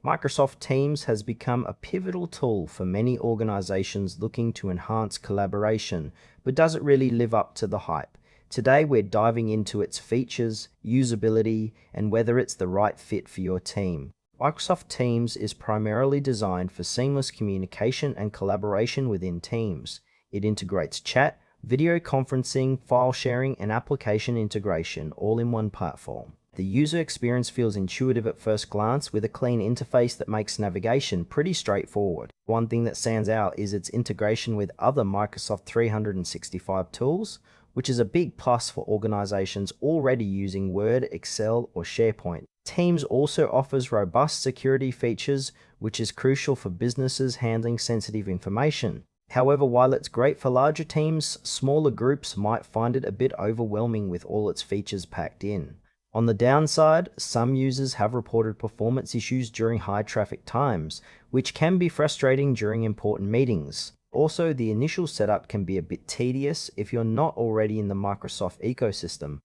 Microsoft Teams has become a pivotal tool for many organizations looking to enhance collaboration, but does it really live up to the hype? Today, we're diving into its features, usability, and whether it's the right fit for your team. Microsoft Teams is primarily designed for seamless communication and collaboration within teams. It integrates chat, video conferencing, file sharing, and application integration all in one platform. The user experience feels intuitive at first glance with a clean interface that makes navigation pretty straightforward. One thing that stands out is its integration with other Microsoft 365 tools, which is a big plus for organizations already using Word, Excel, or SharePoint. Teams also offers robust security features, which is crucial for businesses handling sensitive information. However, while it's great for larger teams, smaller groups might find it a bit overwhelming with all its features packed in. On the downside, some users have reported performance issues during high traffic times, which can be frustrating during important meetings. Also, the initial setup can be a bit tedious if you're not already in the Microsoft ecosystem.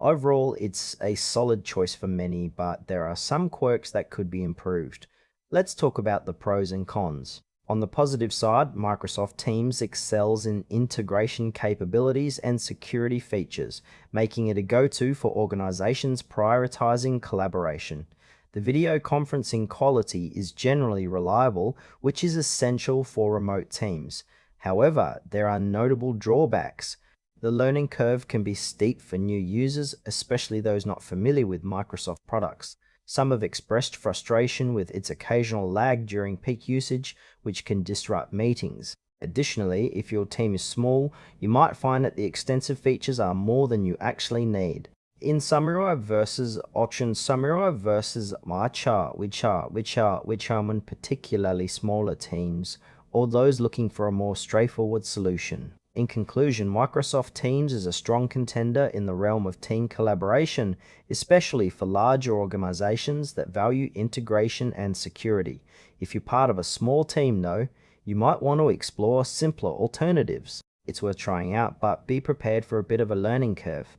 Overall, it's a solid choice for many, but there are some quirks that could be improved. Let's talk about the pros and cons. On the positive side, Microsoft Teams excels in integration capabilities and security features, making it a go-to for organizations prioritizing collaboration. The video conferencing quality is generally reliable, which is essential for remote teams. However, there are notable drawbacks. The learning curve can be steep for new users, especially those not familiar with Microsoft products. Some have expressed frustration with its occasional lag during peak usage, which can disrupt meetings. Additionally, if your team is small, you might find that the extensive features are more than you actually need. In Samurai versus Option Samurai versus Macha, which are when particularly smaller teams, or those looking for a more straightforward solution. In conclusion, Microsoft Teams is a strong contender in the realm of team collaboration, especially for larger organizations that value integration and security. If you're part of a small team though, you might want to explore simpler alternatives. It's worth trying out, but be prepared for a bit of a learning curve.